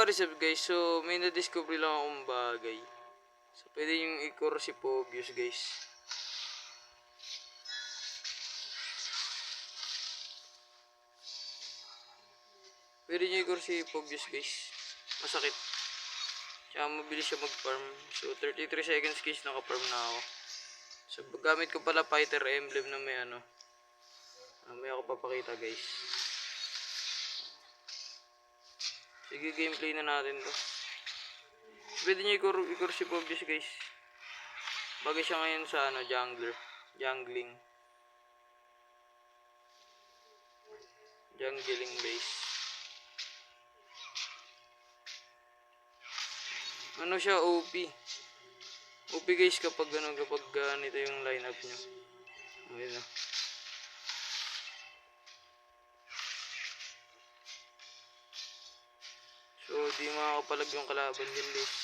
what is up guys, so may na-discover lang akong bagay. So pwede yung i-core si Pobius guys. Pwede nyo i-core si Pobius guys. Masakit. Tsaka mabilis siya mag-farm. So 33 seconds guys, naka-farm na ako. So gamit ko pala fighter emblem na may ano. May ako papakita guys. Sige, gameplay na natin to. Pwede nyo i-core si Pobius guys. Bagay siya ngayon sa ano, jungling base. Ano siya, OP guys kapag ganito yung lineup nyo. Ayun na. So di makakapalag yung kalaban din guys.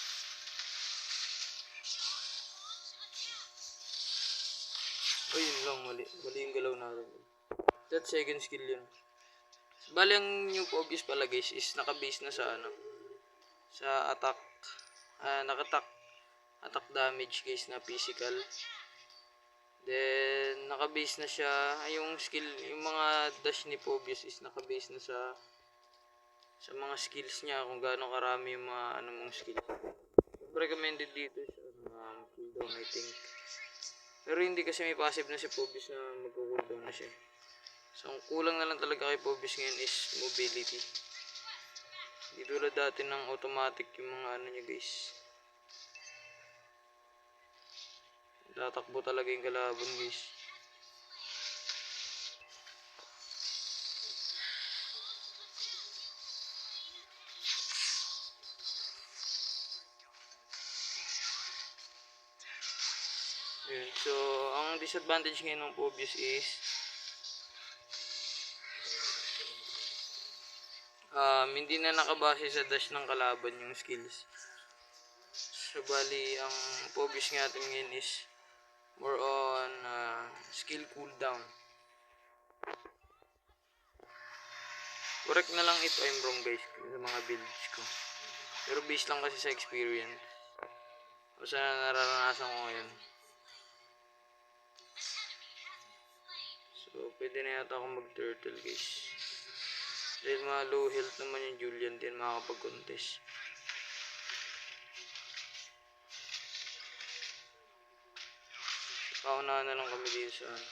Ayun lang, mali yung galaw natin. That second skill yun. Bali ang new Pobius pala guys is naka-base na sa ano, sa attack, attack damage guys na physical. Then naka-base na siya, yung skill, yung mga dash ni Pobius is naka-base na sa mga skills niya, kung gaano karami yung mga mong skills. Recommended dito sa cooldown I think. Pero hindi kasi may passive na si Pobius na magko-cooldown na siya. So ang kulang na lang talaga kay Pobius ngayon is mobility. Hindi tulad dati ng automatic yung mga niya guys. Tatakbo talaga yung kalaban guys. Yun. So ang disadvantage ngayon ng Pobius is hindi na nakabase sa dash ng kalaban yung skills. So bali ang Pobius nga natin ngayon is more on skill cooldown. Correct na lang if I'm wrong guys sa mga builds ko. Pero based lang kasi sa experience. O sa nararanasan ko ngayon. So pwede na yata akong mag-turtle guys. Dahil mga low health naman yung Julian din makakapag-contest. Paunahan na lang kami dito sa ano.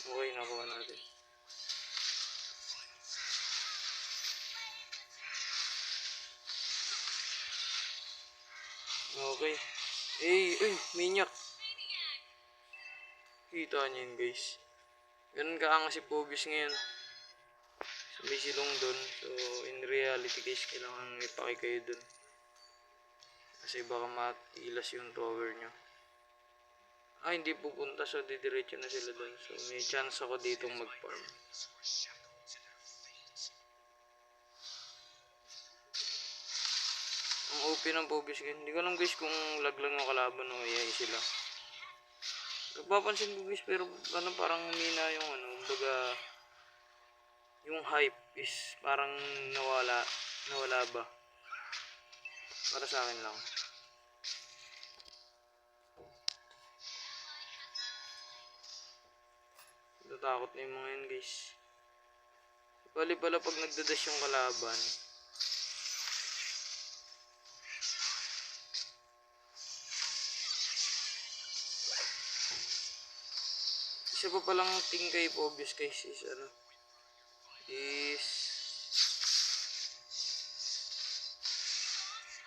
Okay, nakuha natin. Okay. Minyak. Kita niyo yun guys. Ganun kaangas si Pobius ngayon. So, may silong dun. So in reality guys, kailangan ipaki kayo dun. Kasi baka matilas yung tower nyo. Hindi pupunta. So didiretso na sila dun. So may chance ako ditong mag-farm. Ang OP ng Pobius guys. Hindi ko alam guys kung lag lang yung kalaban o AI sila. Napapansin ko guys, pero parang mina yung baga yung hype is parang nawala ba? Para sa akin lang. Natatakot na yung mga yun guys. Bali pala pag nagdadash yung kalaban, isa pa palang thing kay Pobius guys is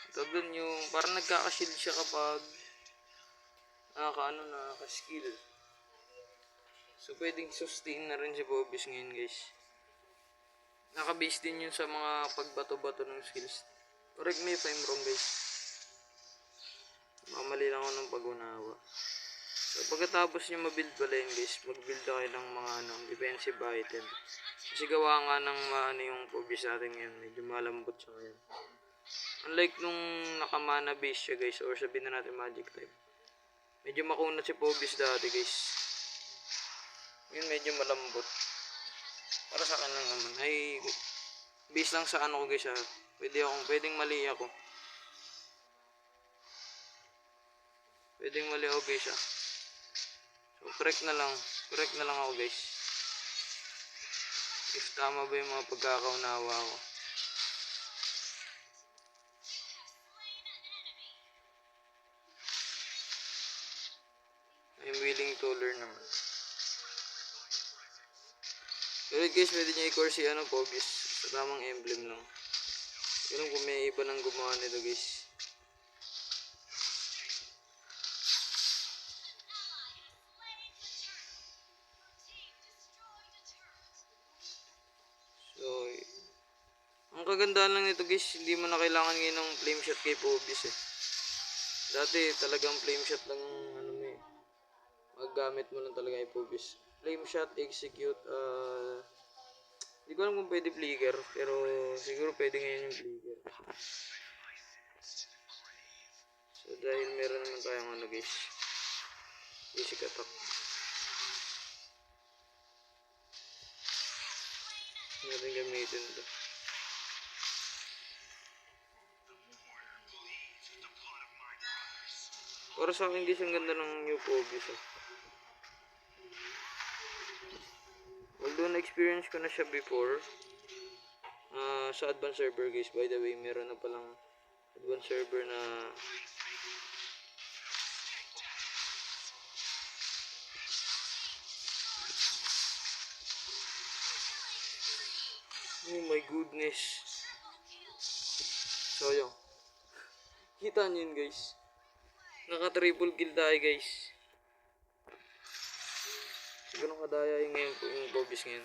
tawag yung parang nagkaka-shield siya kapag nakaka-skill. So pwedeng sustain na rin si Pobius ngayon guys. Naka-base din yun sa mga pagbato-bato ng skills. Correct me if I'm wrong guys. Mamali lang ako ng pag-unawa. So pagkatapos nyo mabuild pala yun guys, mag-build kayo ng mga defensive item. Kasi gawa nga ng maano yung Phobius natin ngayon, medyo malambot siya ngayon. Unlike nung nakamana base siya guys, or sabihin na natin magic type. Medyo makunat si Phobius dati guys. Yun medyo malambot. Para sa akin lang naman. Ay, base lang sa ano ko guys ha. Pwedeng mali ako. Pwedeng mali ako guys ha. So correct na lang ako guys. If tama ba yung mga pagkakaunawa ko. I'm willing to learn naman. Pero guys, pwede nyo i-core si Phobius sa tamang emblem lang. Pero kung may iba nang gumawa nito guys. So, ang kagandahan lang nito guys, hindi mo na kailangan ngayon ng flame shot kay Phobius eh. Dati talagang flame shot lang maggamit mo lang talaga kay Phobius. Flame shot, execute, hindi ko alam kung pwede flicker, pero siguro pwede ngayon yung flicker. So dahil meron naman tayong guys, basic attack. Natin gamitin ito. Para sa akin guys, ang ganda ng new Phobius Although na-experience ko na siya before sa advanced server guys, by the way, meron na palang advanced server na oh my goodness, sayang. Kita nyo yun guys, naka triple kill tayo guys. Ganun kadaya yung Phobius ngayon.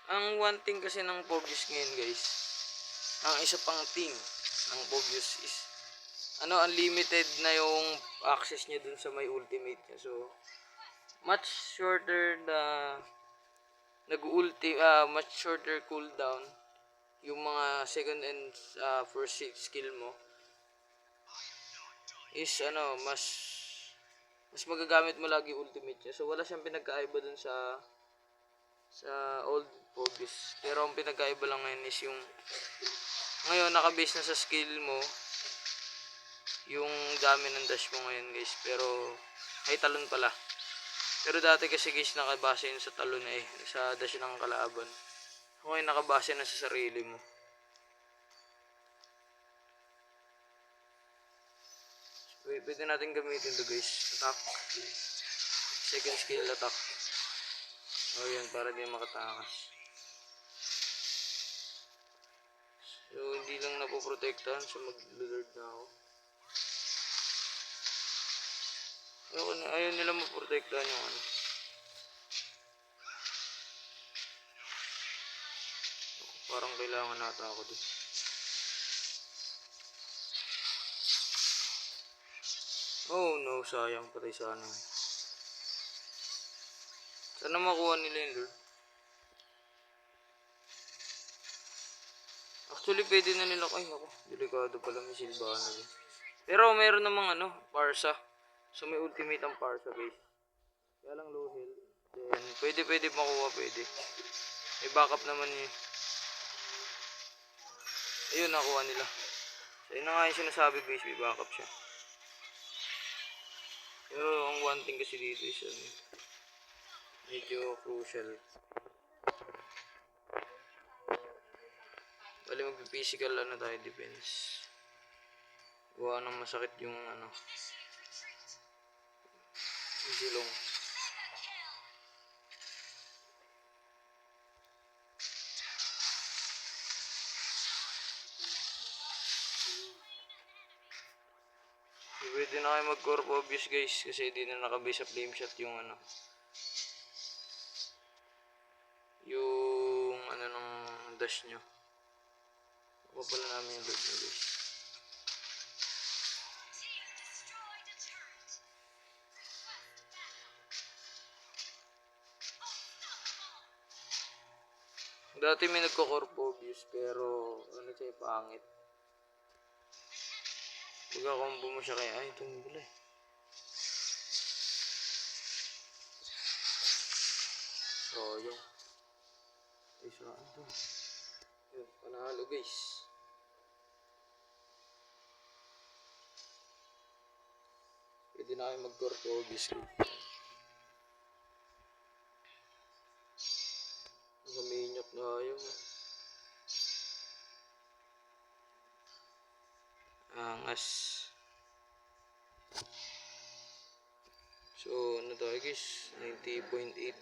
Ang one thing kasi ng Phobius ngayon guys, ang isa pang thing ng Phobius is unlimited na yung access niya dun sa may ultimate niya. So much shorter much shorter cooldown yung mga second and first skill mo is mas magagamit mo lagi ultimate niya. So wala siyang pinagkaiba dun sa old Phobius. Pero ang pinagkaiba lang ngayon is yung ngayon nakabase na sa skill mo yung dami ng dash mo ngayon guys. Pero ay talon pala. Pero dati kasi guys nakabase yun sa talon sa dash ng kalaban. Ngayon nakabase na sa sarili mo. Pwede natin gamitin to guys. Attack. Second skill attack. O yan, para di makatakas. So hindi lang napoprotektahan. So mag-lord na ako. Ayaw nila maprotektahan yung parang kailangan nata ako dito. Oh no, sayang, patay sana. Sana makuha nila yung lord. Actually pwede na nila ako. Delikado pala, may silbahan na din. Pero meron namang Parsa. So may ultimate ang Parsa guys. Kaya lang low health. Then pwede makuha, pwede. May backup naman yun. Ayun, nakuha nila. So yun na nga yung sinasabi guys, may backup siya. Pero ang one thing kasi dito is medyo crucial. Bali mag-physical tayo defense. Gawa ng masakit yung silong. Pwede na kayo mag-core Phobius guys kasi di na nakabase sa flame shot yung ng dash nyo. Ako pala namin yung lord nyo guys. Dati may nagko-corpobius pero ano siya pangit. Pagka-combo mo siya kaya ay tumula eh. So yung ay saan to? Yun, panalo guys. Pwede na kayo mag-corpobius guys. Nakaminyak na yung angas. So, ano tayo guys? 90.8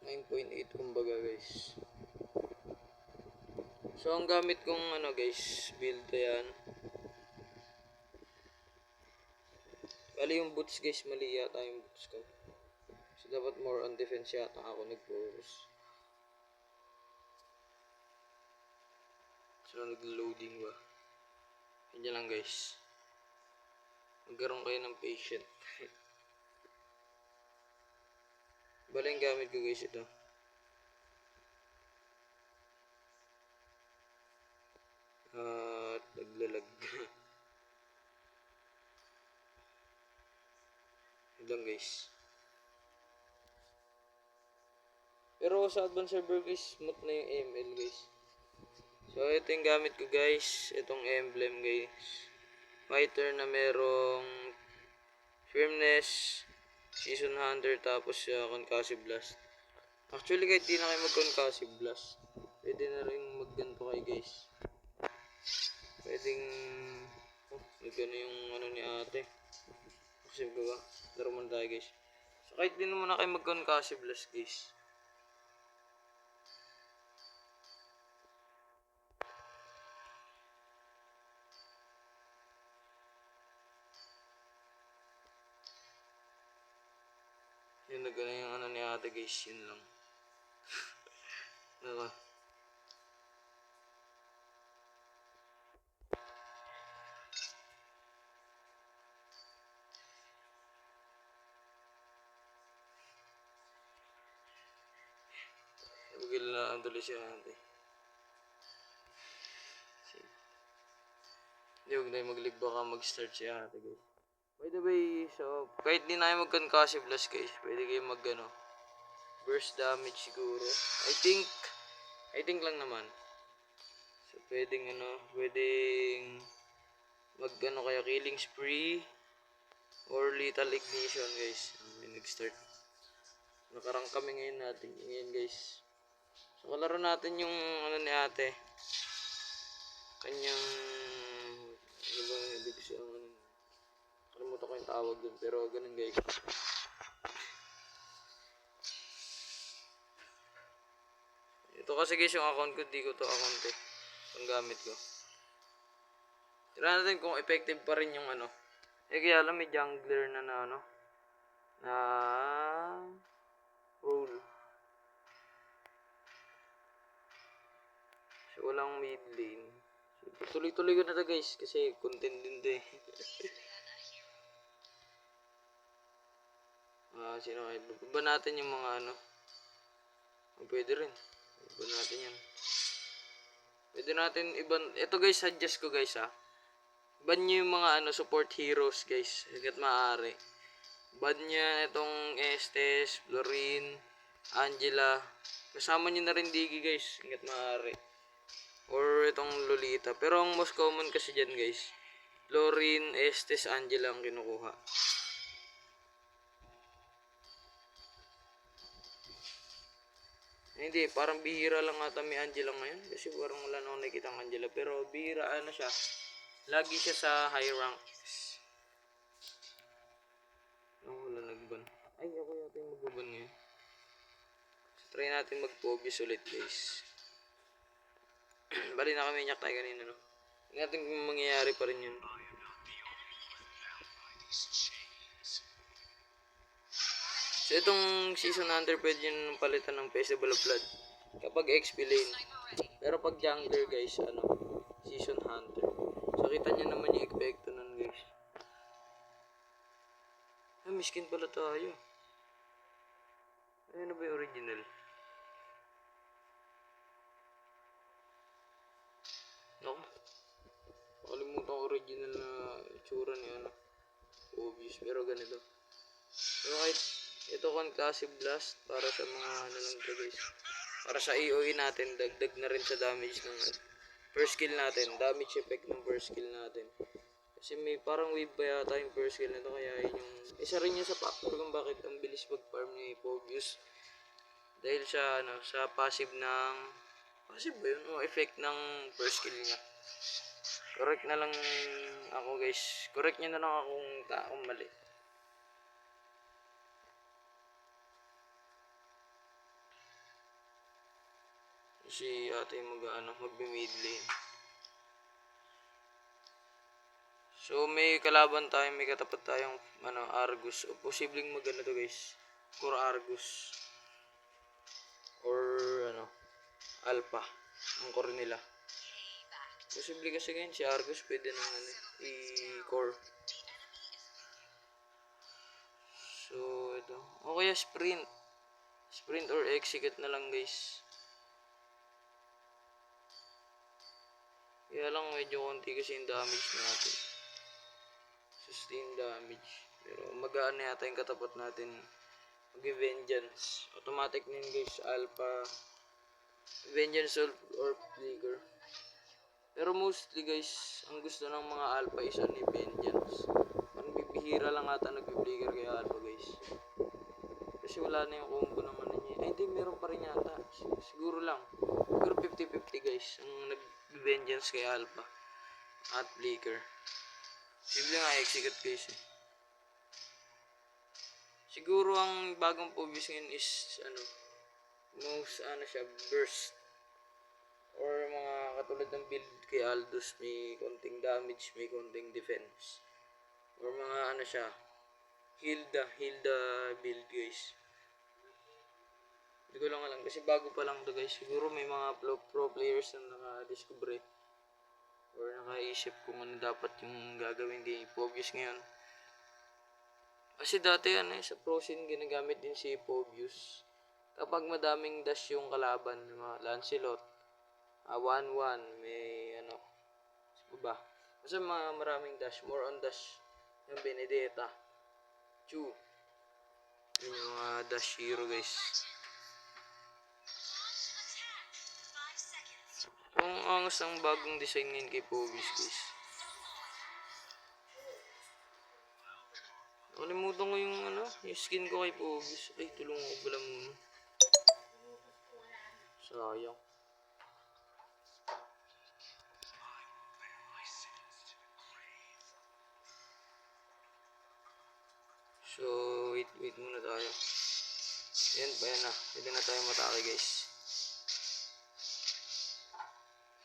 9.8 kumbaga guys. So, ang gamit kong ano guys, build yan. Bali yung boots guys, mali yata yung boots ko. So, dapat more on defense yata ako nag-focus. So, nag-loading ba? Yan lang guys. Magkaroon kayo ng patient. Bali yung gamit ko guys ito. At naglalag. Yun lang guys. Pero sa advanced server guys, smooth na yung ML guys. So ito yung gamit ko guys. Itong emblem guys. Fighter na merong firmness, season hunter, tapos concussive blast. Actually kahit di na kayo mag-concussive blast, pwede na rin magganto kayo guys. Pwedeng nagano yung ano ni ate. Kasi ba? Laro muna tayo guys. So kahit di naman na kayo mag-concussive blast guys. Yun nagano yung ano ni ate guys, yun lang. Naka. Bugil na ang tuloy siya ate. Hindi, huwag na yung mag-live baka mag-start siya ate guys. By the way, so kahit di na kayo mag-concussive blast guys, pwede kayo mag-ano, burst damage siguro. I think lang naman. So pwedeng ano, pwedeng mag-ano kaya killing spree or lethal ignition guys. May nag-start. Nakarang kami ngayon guys. So kalaro natin yung ano ni ate. Kanyang ano ba ibig siya ano. Kalimutan ko yung tawag dun pero ganun guys. Ito kasi guys yung account ko, di ko to account eh. Ang gamit ko. Tira natin kung effective pa rin yung ano. Kaya alam may jungler na ano. Na rule. So walang mid lane. So, tuloy-tuloy ko na to guys kasi content din to eh. Sino kayo? Iba natin yung mga ano. Pwede rin. Iba natin yan. Pwede natin iban. Ito guys, suggest ko guys ha. Ban nyo yung mga ano, support heroes guys. Hanggat maaari. Ban niya itong Estes, Florin, Angela. Kasama nyo na rin Digi guys. Hanggat maaari. Or itong Lolita. Pero ang most common kasi dyan guys. Florin, Estes, Angela ang kinukuha. Hindi, parang bihira lang ata may Angela ngayon. Kasi parang wala na akong nakikita ang Angela. Pero bihira ano siya. Lagi siya sa high rank. Wala nagban. Ay, ako yata yung magbaban ngayon. So, try natin mag-focus ulit guys. Bali na kami nyak tayo kanina no. Hindi natin kung mangyayari pa rin yun. So itong season hunter pwede yun palitan ng Festival of Blood kapag XP lane. Pero pag jungler guys, ano, season hunter. So kita nyo naman yung epekto nun guys. Ay, miskin pala tayo. Ayun na ba yung original? Ako, nakalimutan ko original na itsura ni ano. Obvious, pero ganito. Pero kahit ito Conclassive Blast para sa mga ano lang to guys. Para sa AOE natin, dagdag na rin sa damage ng first skill natin. Damage effect ng first skill natin. Kasi may parang wave ba yata yung first skill na to, kaya yun yung isa rin yun sa factor kung bakit ang bilis mag-farm ni Pobius. Dahil sa ano, sa passive ng passive ba yun? O effect ng first skill niya. Correct na lang ako guys. Correct niyo na lang akong mali. Si ate magbe-mid lane. So may kalaban tayo, may katapat tayong Argus. O posibleng magano to guys. Core Argus. Or Alpha. Ang core nila. Posible kasi ngayon si Argus pwede nang i-core. So ito. O kaya sprint. Sprint or execute na lang guys. Kaya lang medyo konti kasi yung damage natin. Sustain damage. Pero magaan na yata yung katapat natin. Mag-vengeance. Automatic na yun guys. Alpha. Vengeance or Flicker. Pero mostly guys, ang gusto ng mga Alpha is ni Vengeance. Parang bibihira lang ata nag-flicker kay Alpha guys. Kasi wala na yung combo ng ano niya. Ay hindi, meron pa rin yata. Siguro lang. Siguro 50-50 guys. Ang nag-vengeance kay Alpha. At flicker. Simple nga execute guys eh. Siguro ang bagong Pobius ngayon is most siya, burst. Or mga katulad ng build kay Aldous, may konting damage, may konting defense. Or mga siya, Hilda build guys. Hindi ko lang alam kasi bago pa lang to guys. Siguro may mga pro players na naka-discover or nakaisip kung ano dapat yung gagawin kay Pobius ngayon. Kasi dati sa pro scene ginagamit din si Pobius kapag madaming dash yung kalaban, mga Lancelot, 1-1, may ano ba? Kasi maraming dash, more on dash yung Benedetta, Chu. Yun yung mga dash hero guys. Ang angas ng bagong design ngayon kay Pobius guys. Nakalimutan ko yung yung skin ko kay Pobius. Ay, tulungan ko pala muna. Sayang. So, wait muna tayo. Yan na. Pwede na tayo matake guys.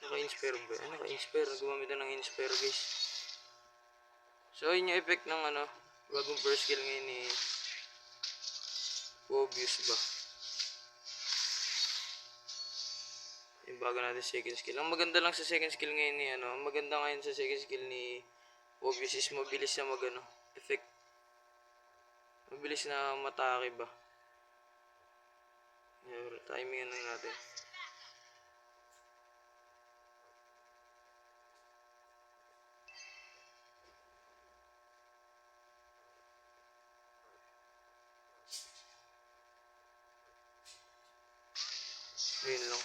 Naka-inspire ba? Naka-inspire. Gumamit na ng inspire guys. So, yun yung effect ng bagong first skill ngayon ni Pobius ba? Yung bago natin second skill. Ang maganda lang sa second skill ngayon ni ang maganda ngayon sa second skill ni Pobius is mabilis na effect. Mabilis na matake ba? Timing lang natin. Ayun lang.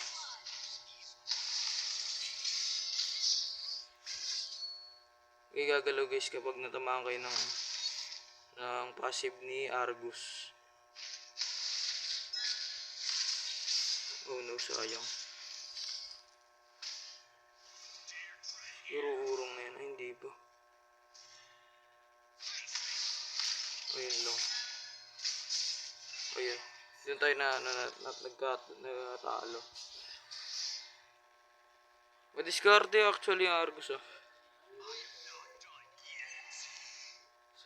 Okay, gagalaw guys kapag natamaan kayo ng passive ni Argus. Oh no, sayang. Siguro urong na yan. Ay, hindi ba? Ayun lang. Ayun. Doon tayo nagkatalo. Madiskarte actually ang Argus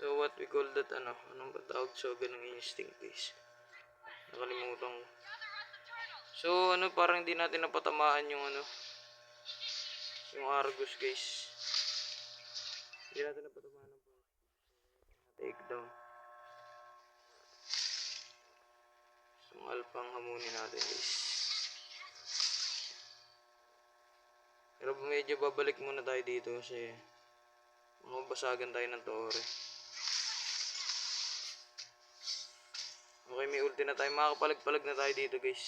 So what we call that anong patawag sa ganung instinct guys? Nakalimutan ko. So parang hindi natin napatamaan yung yung Argus guys. Hindi natin napatamaan ng take down. So alpha ang hamunin natin guys. Pero medyo babalik muna tayo dito kasi mabasagan tayo ng tore. Okay, may ulti na tayo. Makakapalag-palag na tayo dito, guys.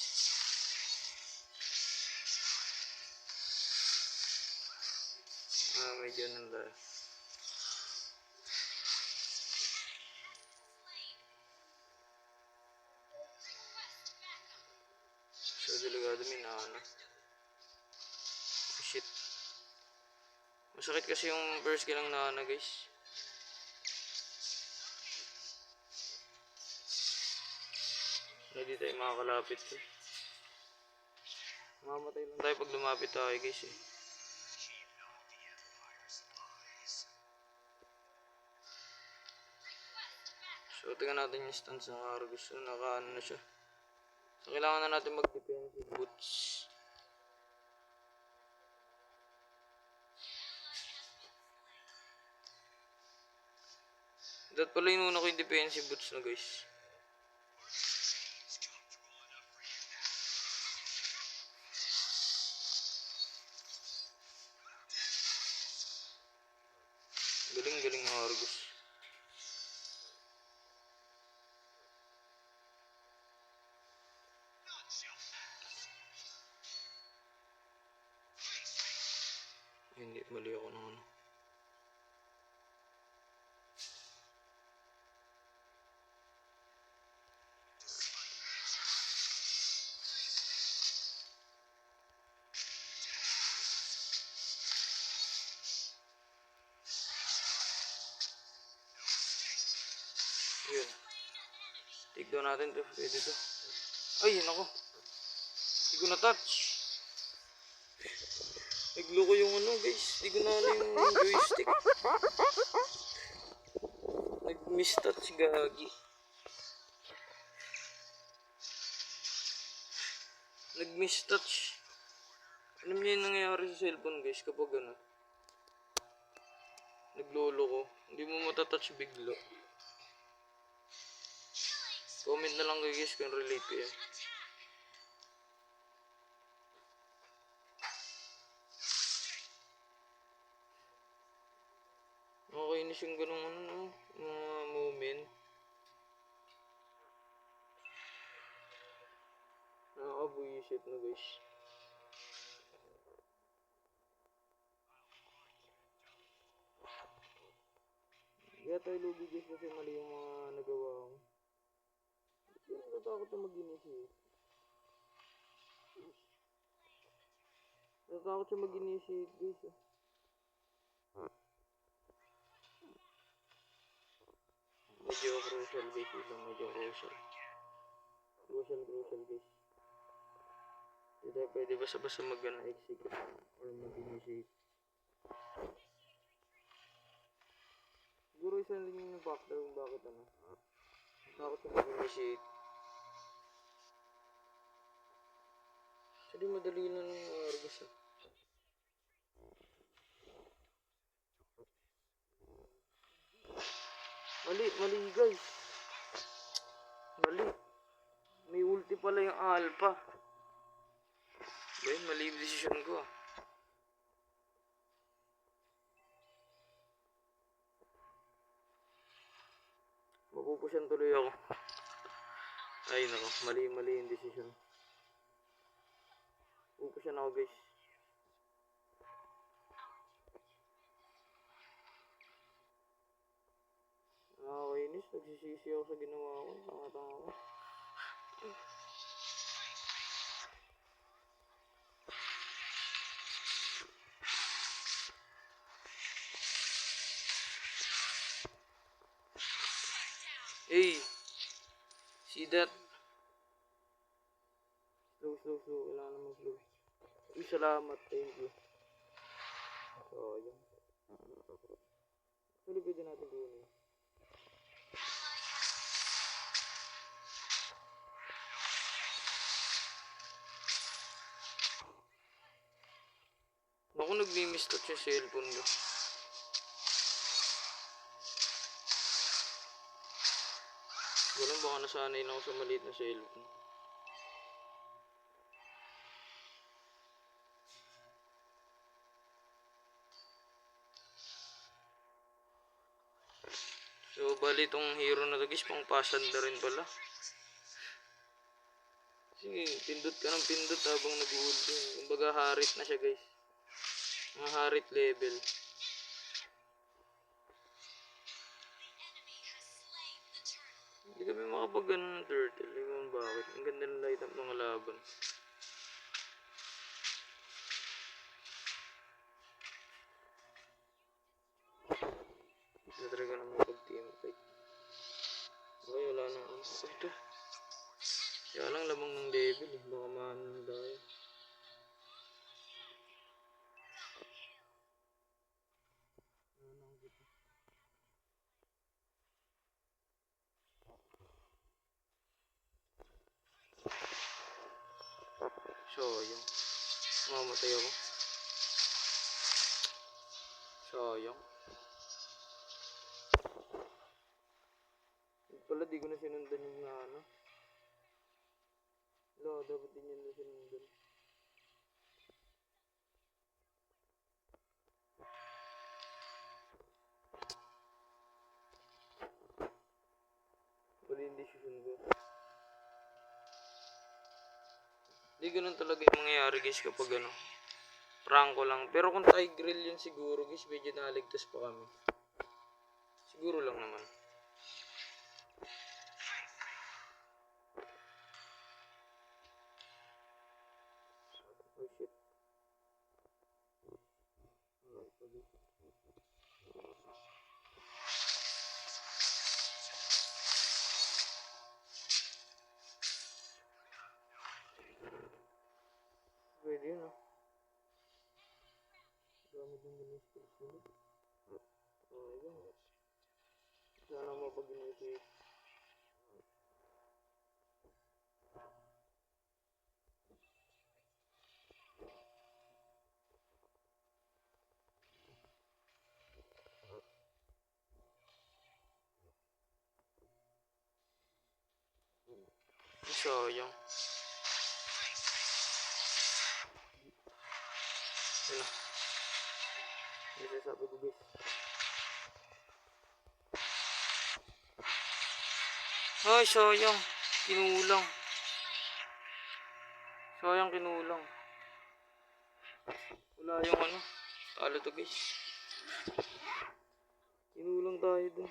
Medyo nang tayo. So, delikado may naano. Shit. Masakit kasi yung first kill lang naana, guys. Hindi tayo makakalapit eh. Mamatay lang tayo pag lumapit tayo, guys eh. So, tingnan natin yung stance ng Argus. So, naka-ano na siya. So, kailangan na natin mag-defensive boots. Dapat pala inuna ko yung defensive boots na, guys. Galing-galing ng Argus. Hindi, mali ako ng ano. Yun. Take down natin to. Pwede to. Ay, yun ako. Hindi ko na-touch. Nagloko yung ano, guys. Hindi ko na ano yung joystick. Nag-miss-touch, gagi. Nag-miss-touch. Alam niyo yung nangyayari sa cellphone, guys, kapag ano. Naglolo ko. Hindi mo matatouch bigla. Comment na lang kayo, guys, kung relate kayo. Nakakainis yung ganung ano, no? Mga moment. Nakakabuisit na, guys. Kaya tayo lugi, guys, kasi mali yung mga nagawa ko. Hindi natatakot na mag-initiate. Natatakot siya mag-initiate, guys. Medyo crucial, guys. Medyo crucial. Crucial, guys. Hindi tayo pwede basta-basta mag-execute or mag-initiate. Siguro isa din yung factor kung bakit ano. Takot siya mag-initiate. Actually, madali na ng Argus ah. Mali guys. Mali. May ulti pala yung alpha. Ayun, mali yung decision ko ah. Mapupusyan tuloy ako. Ay nako, mali yung decision. Pupusyan ako guys. Nakakainis, nagsisisi ako sa ginawa ko. Tanga-tanga ko. Hey! See that? Slow. Kailangan naman slow. Uy, salamat. Thank you. So, yun. Actually, pwede natin gawin eh. Ako nag-miss-touch yung cellphone ko. Walang baka nasanay na ako sa maliit na cellphone. So, bali itong hero na to guys, pang pasanda rin pala. Kasi pindot ka ng pindot habang nag-holding. Kumbaga harit na siya guys. Mga harit level. Hindi kami makapag ganun ng turtle. Hindi ko bakit. Ang ganda ng light up ng laban. Natry ko naman pag-team fight. Okay, wala nang ano. Ito. Kaya lang lamang ng level eh. Baka maano tayo. Sayang. Mamatay ako. Sayang. Pala di ko na sinundan yung na ano. Wala, dapat din yun na sinundan. Pwede hindi susunod. Di ganun talaga yung mangyayari guys kapag ano. Prangko lang. Pero kung Tigreal yun siguro guys, medyo naligtas pa kami. Siguro lang naman. Oh shit. Pwede yun ah. Dami din ganun skills nila. Ayun. Sana mapag-initiate. Sayang. Yun na. Hindi sasabi ko guys. Ay, sayang. Kinulang. Sayang kinulang. Wala yung ano. Talo to guys. Kinulang tayo dun.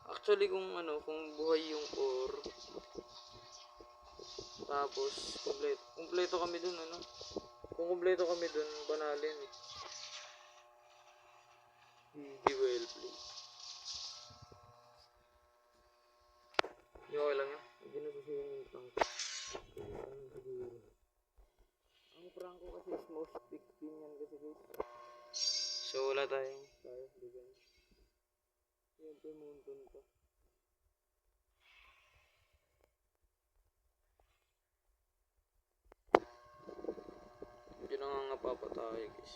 Actually kung ano, kung buhay yung core. Tapos, kumpleto kami dun ano. Kung kumpleto kami dun, banalin eh. Hindi well played. Hindi okay lang yan. Hindi na susuyin yung prank. Ang prank ko kasi is most victim yan kasi guys. So wala tayong defense. Siyempre muntun pa. Hindi nangangapa tayo guys.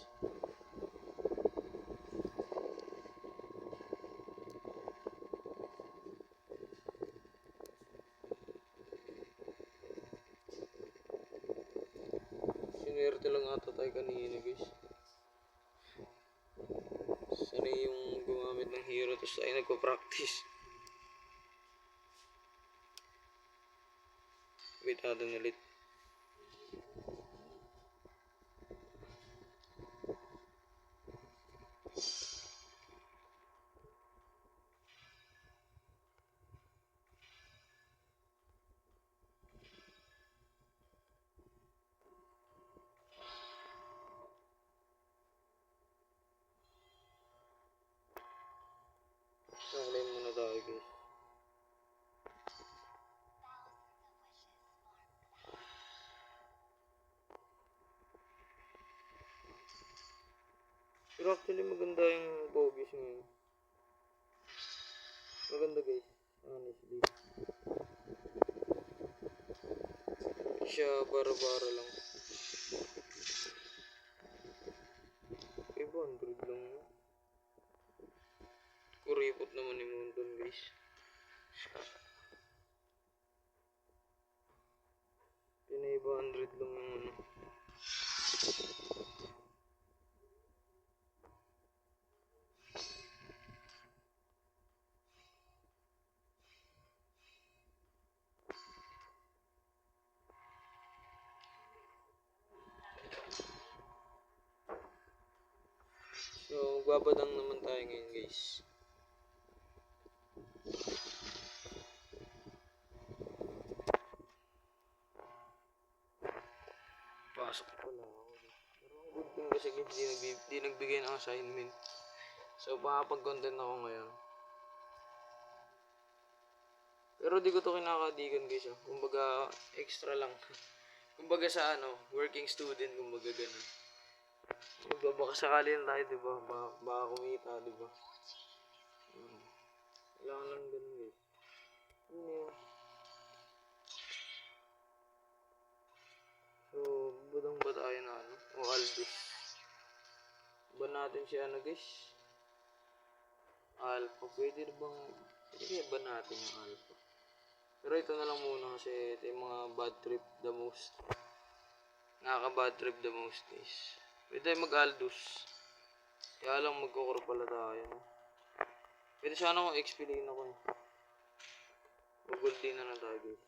Sinwerte lang ata tayo kanina guys. Sana yung gumamit ng hero tapos tayo nagpa-practice. Wait natin ulit. Naklaim muna tayo guys. Pero actually maganda yung bogies ngayon. Maganda guys. Honestly. Siya bara-bara lang. 500 lang yun. Kuripot naman ni Mountain guys. Pinay 500 lang yung ano. Magbabadang naman tayo ngayon guys. Pasok pala ako. Pero ang good thing kasi guys, di nagbigay ng assignment. So makapag-content ako ngayon. Pero di ko to kinakadigan guys. Kumbaga extra lang. Kumbaga sa working student, kumbaga ganun. Baka sakali lang tayo, diba? Baka kumita, diba? Kailangan lang ganun guys. Ano yun? So, budang ba tayo na o Aldous? Ba natin si guys? Alpha. Pwede ba natin yung Alpha? Pero ito na lang muna kasi ito yung mga bad trip the most. Nakaka-bad trip the most guys. Pwede tayo mag-Aldous. Kaya lang magkukuro pala tayo. No? Pwede sana kung XP lane ako eh. Mag-gold din na tayo guys.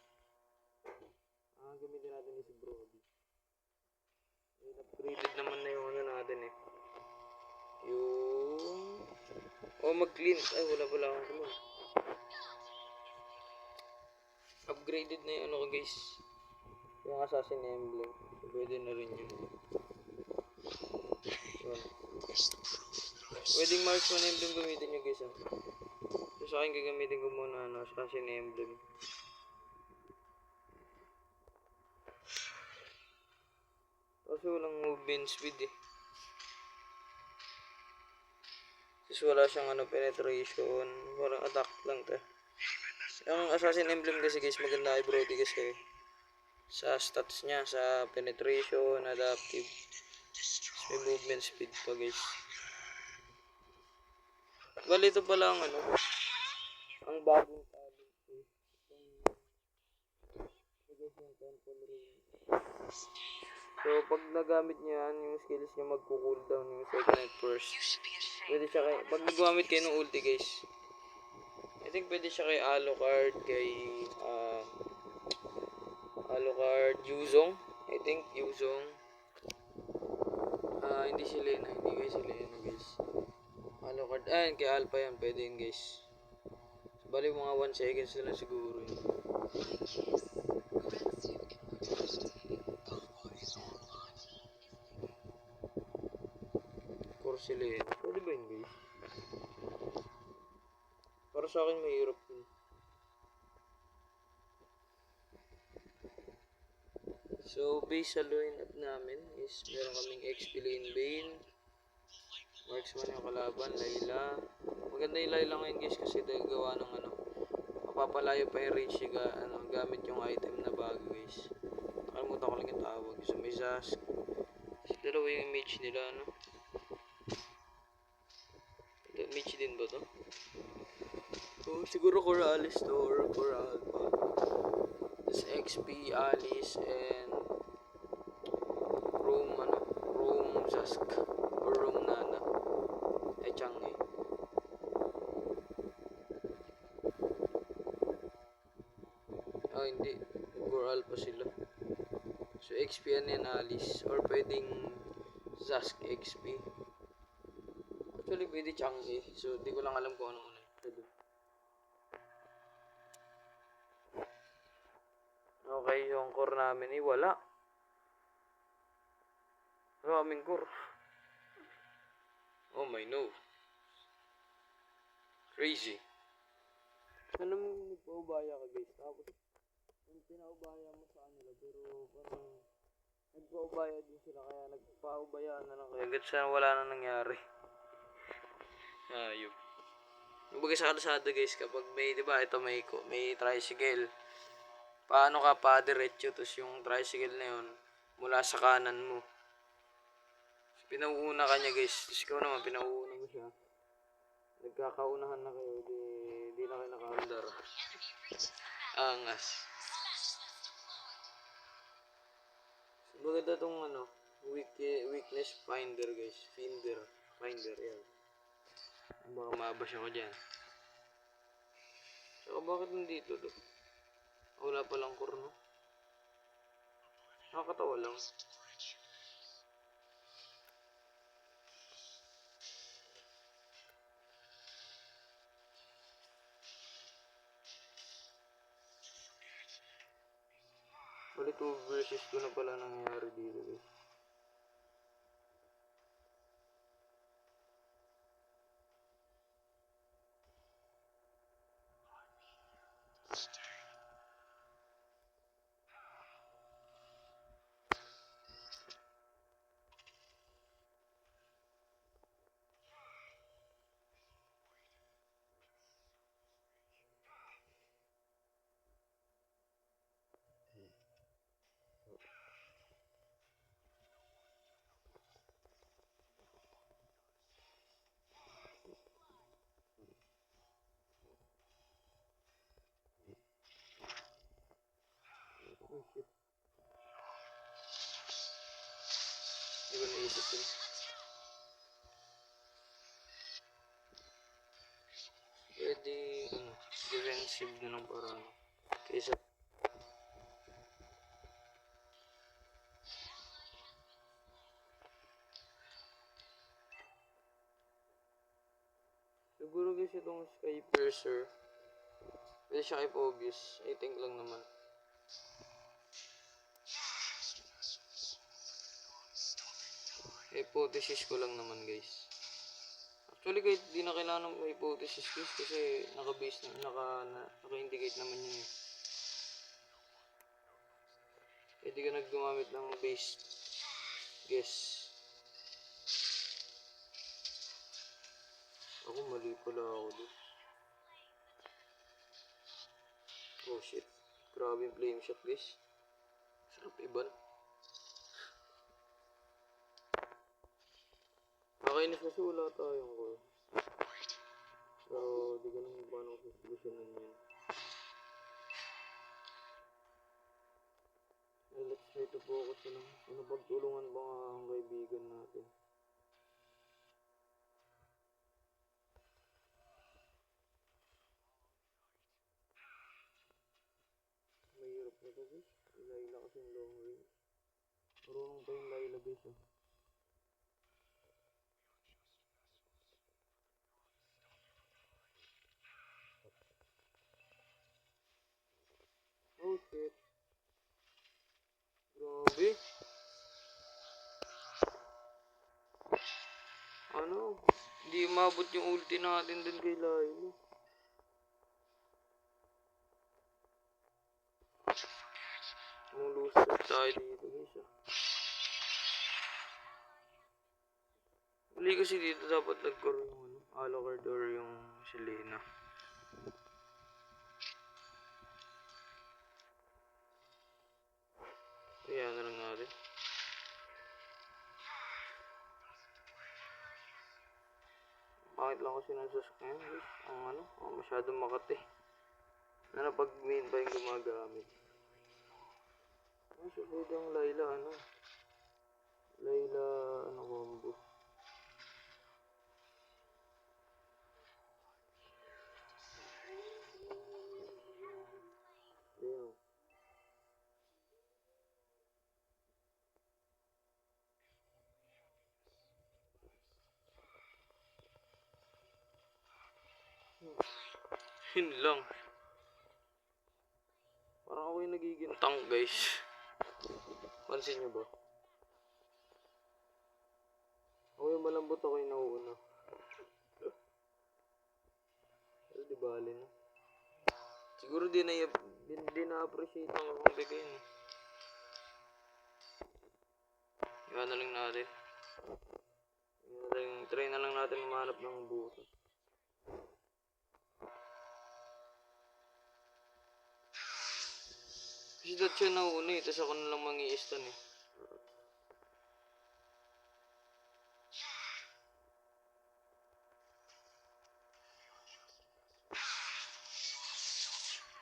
Gamitin natin yung si Brody. Upgraded naman na yung natin eh. Mag-clean. Ay, wala pala akong clean. Upgraded na yung ko guys. Yung assassin emblem. Pwede na rin yun. Pwedeng marksman emblem gamitin nyo guys. So sa akin gagamitin ko muna assassin emblem. Kasi walang movement speed eh. Kasi wala siyang penetration. Parang attack lang to. Ang assassin emblem kasi guys, maganda kay Brody kasi sa stats niya, sa penetration, adaptive, may movement speed pa guys. Bali ito pala ang ang bagong talent eh. Yung temple ring. So pag nagamit niya yan, yung skills niya magko-cooldown yung second and first. Pwede siya pag nagamit kayo ng ulti guys, I think pwede siya kay Alucard, kay Yuzong. I think Yuzong. Hindi si Lena, hindi guys si Lena guys. Alucard, kay Alpha yan, pwede yun guys. So, bali mga 1 seconds na lang siguro yun. Course si Lena, pwede ba yun guys? Para sa akin mahirap yun. So, base sa line-up namin is meron kaming XP Lane Bane, Marksman yung kalaban, Layla. Maganda yung Layla ngayon guys kasi dahil gawa ng mapapalayo pa yung range gamit yung item na bago guys. Nakalimutan ko lang yung tawag. So, may Zask. Dalawa yung mage nila, Mage din ba to? Siguro Corrales to or Coralpa. Tapos XP, Alice, and Rome Zask or Rome Nana. Chang'e. Hindi. Coralpa sila. So XP yan Alice or pwedeng Zask XP. Actually pwede Chang'e. So di ko lang alam kung ano Okay, yung core namin wala. Wala kaming core. Oh my no. Crazy. Alam mo, nagpaubaya ka guys. Tapos, yung pinaubaya mo sa kanila, pero parang nagpaubaya din sila. Kaya nagpaubayaan na lang kayo. Hanggat sa wala na nangyari. Ayun. Kumbaga sa kalsada guys, kapag may, diba, ito may tricycle. Paano ka pa-diretso, tapos yung tricycle na yun, mula sa kanan mo. So, pinauuna ka niya guys, tapos ikaw naman, pinauuna mo siya. Nagkakaunahan na kayo, di na kayo nakaandar. Angas. So, maganda tong weakness finder guys. Finder, yan. Baka mabash ako dyan. So, bakit nandito to? Wala palang core, no? Nakakatawa lang. 2 versus 2 na pala nangyayari dito guys. Oh shit. Hindi ko naisip yun. Pwede, defensive na lang para kaysa siguro guys itong Sky Piercer. Pwede siya kay Phobius. I think lang naman. Hypothesis ko lang naman guys. Actually kahit di na kailangan ng hypothesis guys kasi naka-base na, naka-indicate naman yun eh. Pwede ka nagdumamit ng base guess. Ako mali pala ako dito. Oh shit. Grabe yung flame shot guys. Sarap iban. Nakainis kasi wala tayong core. Pero di ko lang paano susolusyonan yun. Let's try to focus na lang. Ano pagtulungan ba nga ang kaibigan natin? Mahirap na to guys. Layla kasi yung long range. Marunong pa yung Layla guys ah. Oh shit. Grabe. Ano? Hindi umabot yung ulti natin dun kay Layla. Lose tayo dito guys ah. Mali kasi dito dapat nagkaroon yung Alucard or yung Selena. Kaya na lang natin. Bakit lang kasi nasasak ngayon guys? Ang masyadong makati. Na pag main pa yung gumagamit. So pwede ang Layla Layla combo. Yun lang. Parang ako yung nagiging tank guys. Pansin nyo ba? Ako yung malambot, ako yung nauuna. Pero di bali na. Siguro di na-appreciate ang akong bigay eh. Iwan na lang natin. Try na lang natin umanap ng butas. Kasi dati siya nauuna eh, tapos ako na lang mangi-stun eh.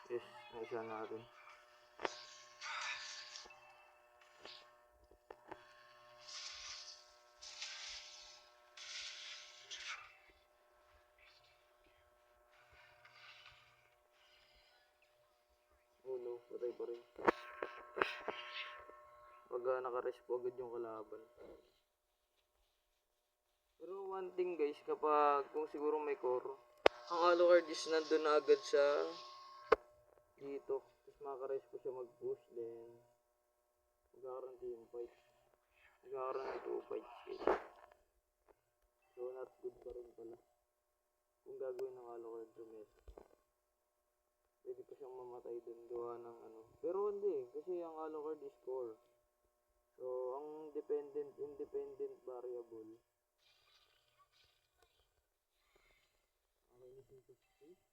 Yes, naisa natin. Oh no, patay pa rin. Pag naka-respo agad yung kalaban. Pero one thing guys, kapag kung siguro may core, ang Alucard is nandun na agad sa dito. Tapos makaka-respo siya mag-push din. Nagkakaroon team fight. Nagkakaroon ng 2 fights guys. So not good pa rin pala. Kung gagawin ng Alucard Promesa. Pwede pa siyang mamatay dun gawa ng ano. Pero hindi, kasi ang Alucard is core. So ang independent variable. Okay, listen to space.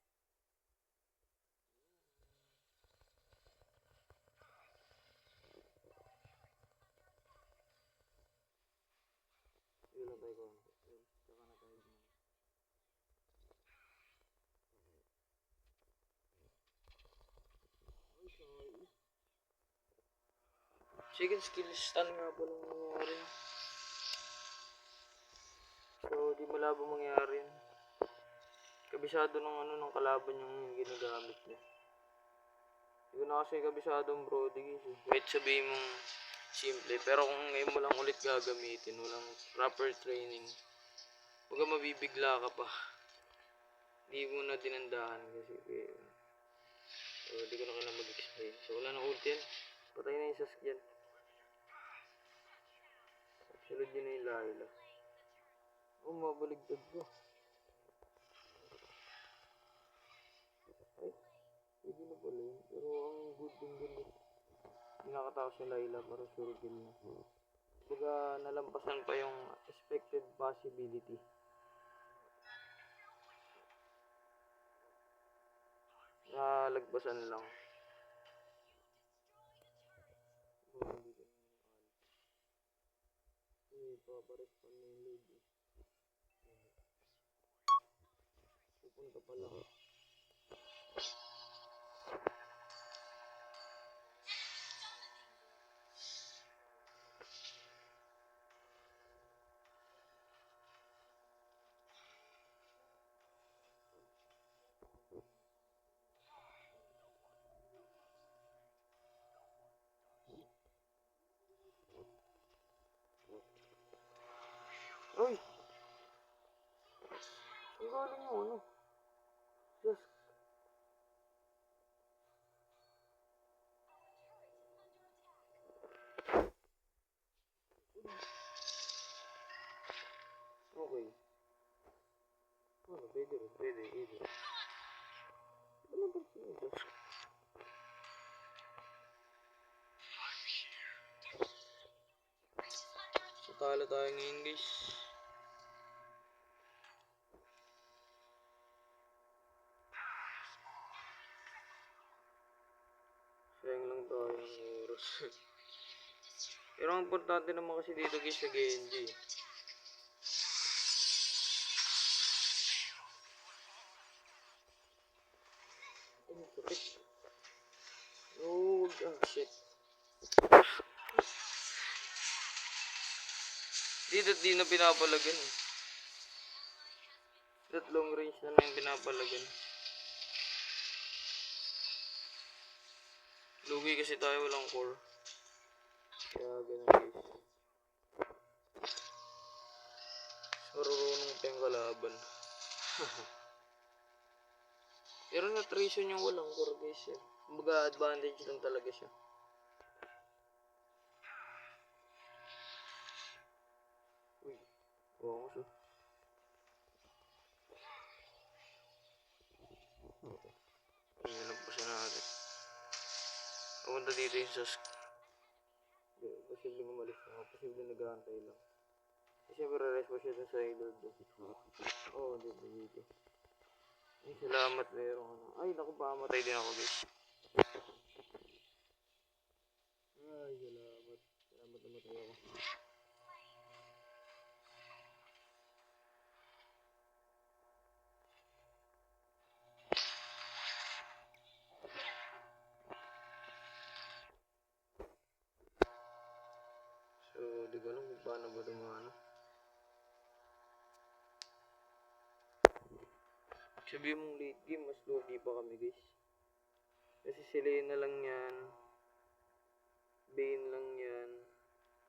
Sige lang tayo konti. Tsaka na tayo dun. Ay, sorry. Second skill stun nga pala nangyari. So, di malabo mangyari. Kabisado ng ano ng kalaban yung ginagamit niya. Hindi ko na kasi kabisadong Brody guys. Kahit sabihin mong simple, pero kung ngayon mo lang ulit gagamitin, walang proper training, huwag mabibigla ka pa. Hindi mo na dinandahan kasi so, hindi ko na kailangan mag-explain. So, wala na ult yan. Patay na yung Saskian. Sunod yun na yung Layla. Oh, mabaligtad ko. Ay, pwede na pala yun. Pero ang good yung good. Nakatakas yung Layla para sure kill na. Baga nalampasan pa yung expected possibility. Nalagpasan lang. Paparespan na yung load. Pupunta pa lang. Uy! Ang galing yung ano? Just... Okay. Ano, pwede rin, pwede. Ano ba siya? Natalo tayo ngayon guys. Sayang lang tayo ng oras. Pero ang importante naman kasi dito guys sa Genji. Oh, sakit. Oh, shit. Dito di na pinapalagan. That long range na lang yung pinapalagan. Lugi kasi tayo walang core. Kaya ganun guys. Marurunong tayong kalaban. Pero na-trace yung walang core guys eh. Kumbaga advantage lang talaga siya. Uy, oo ko siya. Nalagpasan natin. Pumunta dito yung Sask. Posible umalis na. Posible nag-aantay lang. Kasi siyempre respo siya dun sa ilod. Oo, dito. Ay, salamat merong ano. Ay, naku, pamatay din ako guys. Ay, salamat. Salamat na matay ako. So, di ko alam kung paano ba dumano. Sabi mong late game, mas lugi pa kami guys. Kasi Selena lang yan. Bane lang yan.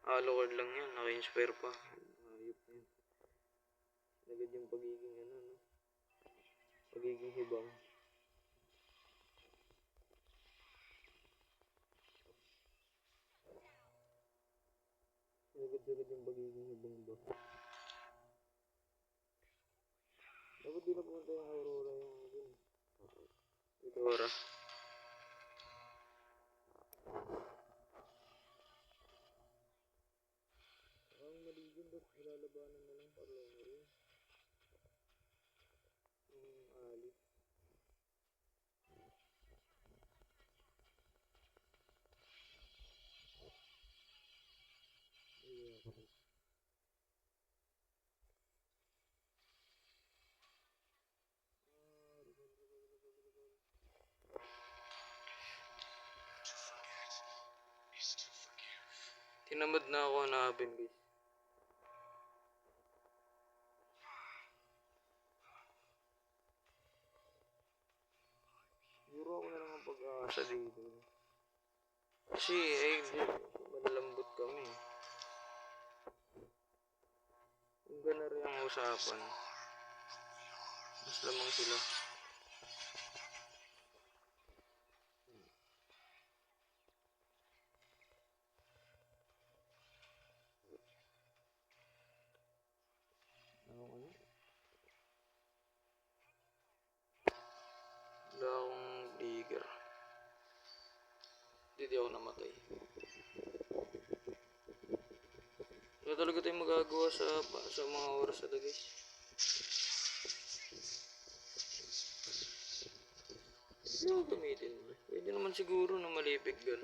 Alucard lang yan. Naka-inspire pa. Ayop na yan. Agad yung pagiging ano, no? Pagiging hibang. yung bagiging ibang ba. Dapat di na pumunta yung Aurora yung dun. Aurora. Ang mali dyan, ba't nilalabanan na lang parang rin? Ali. Tinamad na ako hanapin, guys. Siguro ako na lang ang pag-aasa dito. Kasi, malalambot kami. Kung gana rin ang usapan, mas lamang sila. Wala akong trigger. Hindi ako namatay. Wala talaga tayong magagawa sa mga oras na guys. Hindi ako gamitin. Pwede naman siguro na malipig gan.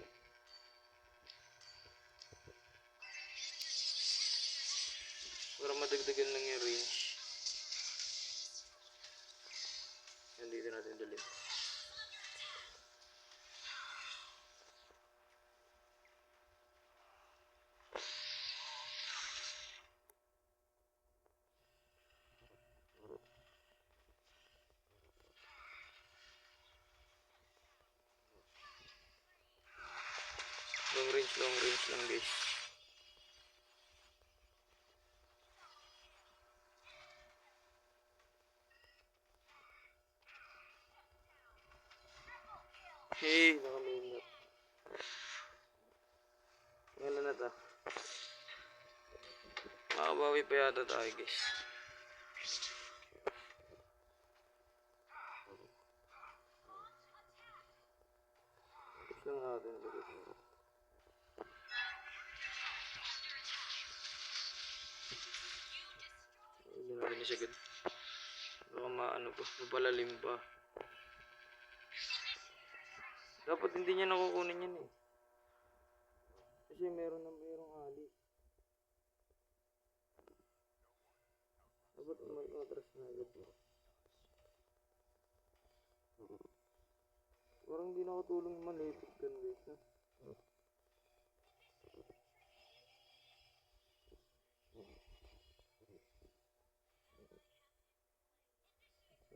Para madagdagan lang yung range. Yan, dito natin dalhin. Long range lang guys. Hey, nakaminat. Ngayon na ta. Makabawi pa yata tayo guys. Tapos lang natin ulit. Hindi natin siya good. Baka maano pa, mapalalim pa. Dapat hindi niya nakukunin yan eh. Kasi merong ali. Dapat mag-atras na agad. Parang hindi nakatulong malipit kan guys ha.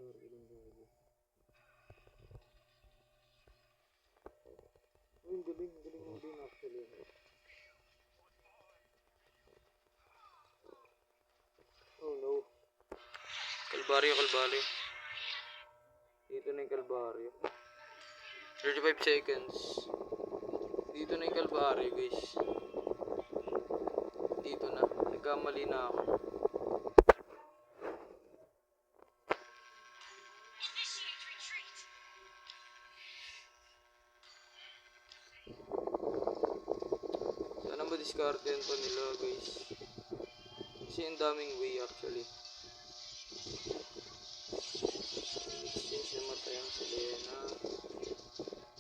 Sorry lang gabi. Ang galing mo din actually. Oh no. Kalbaryo. Dito na yung kalbaryo. 35 seconds. Dito na yung kalbaryo guys. Dito na. Nagkamali na ako. Sana ma-discarden pa nila guys. Kasi ang daming way actually. Exchange na matay ang Selena.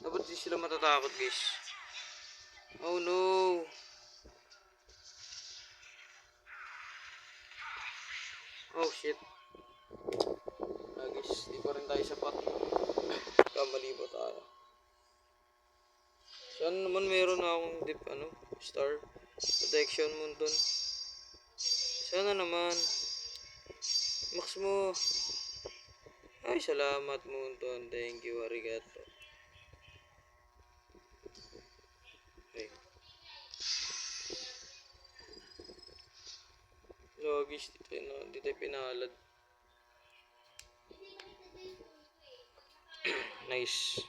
Dapat di sila matatakot guys. Oh no. Oh shit. Guys, di pa rin tayo sapat. Kamali pa tayo. Sana naman meron na akong star protection mo dun. Sana naman. Max mo. Ay, salamat Munton. Thank you, arigato. Okay. Logis, dito tayo pinalad. Nice.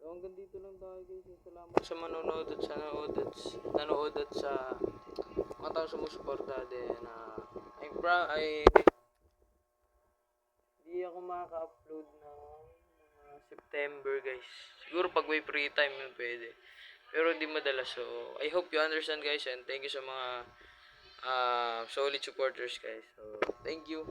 So, So hanggang dito lang tayo guys. Salamat sa manonood at sa nanood at sa mga taong sumusuporta din. Ay hindi ako makaka-upload ng mga September guys. Siguro pag may free time yun pwede. Pero di madalas. So I hope you understand guys, and thank you sa mga solid supporters guys. So thank you.